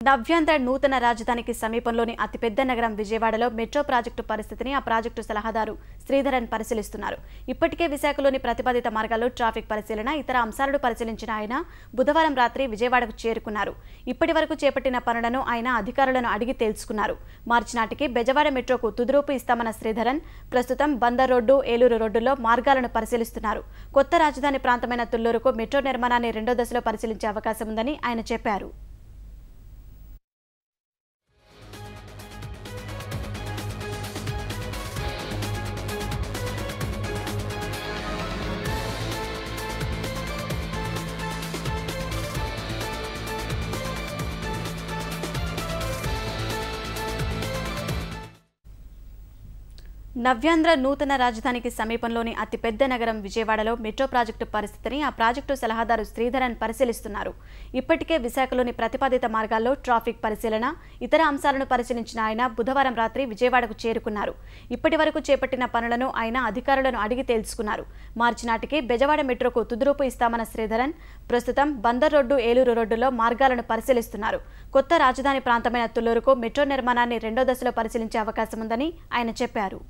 నవ్యాంధ్ర నూతన రాజధానికి సమీపంలోని అతిపెద్ద నగరం విజయవాడలో మెట్రో ప్రాజెక్టు పరిస్థితిని ఆ ప్రాజెక్టు సలహాదారు శ్రీధరన్ పరిశీలిస్తున్నారు. ఇప్పటికే విశాఖలోని ప్రతిపాదిత మార్గాల్లో ట్రాఫిక్ పరిశీలన, ఇతర అంశాలను పరిశీలించిన ఆయన బుధవారం రాత్రి విజయవాడకు చేరుకున్నారు. ఇప్పటి వరకు చేపట్టిన పనులను ఆయన అధికారులను అడిగి తెలుసుకున్నారు. మార్చి నాటికి బెజవాడ మెట్రోకు తుదిరూపు ఇస్తామన్న శ్రీధరన్ ప్రస్తుతం బందర్ రోడ్డు, ఏలూరు రోడ్డులో మార్గాలను పరిశీలిస్తున్నారు. కొత్త రాజధాని ప్రాంతమైన తుళ్లూరుకు మెట్రో నిర్మాణాన్ని రెండో దశలో పరిశీలించే అవకాశం ఉందని ఆయన చెప్పారు. నవ్యాంధ్ర నూతన రాజధానికి సమీపంలోని అతిపెద్ద నగరం విజయవాడలో మెట్రో ప్రాజెక్టు పరిస్థితిని ఆ ప్రాజెక్టు సలహాదారు శ్రీధరన్ పరిశీలిస్తున్నారు. ఇప్పటికే విశాఖలోని ప్రతిపాదిత మార్గాల్లో ట్రాఫిక్ పరిశీలన, ఇతర అంశాలను పరిశీలించిన ఆయన బుధవారం రాత్రి విజయవాడకు చేరుకున్నారు. ఇప్పటి వరకు చేపట్టిన పనులను ఆయన అధికారులను అడిగి తెలుసుకున్నారు. మార్చి నాటికి బెజవాడ మెట్రోకు తుదిరూపు ఇస్తామన్న శ్రీధరన్ ప్రస్తుతం బందర్ రోడ్డు, ఏలూరు రోడ్డులో మార్గాలను పరిశీలిస్తున్నారు. కొత్త రాజధాని ప్రాంతమైన తుళ్లూరుకు మెట్రో నిర్మాణాన్ని రెండో దశలో పరిశీలించే అవకాశం ఉందని ఆయన చెప్పారు.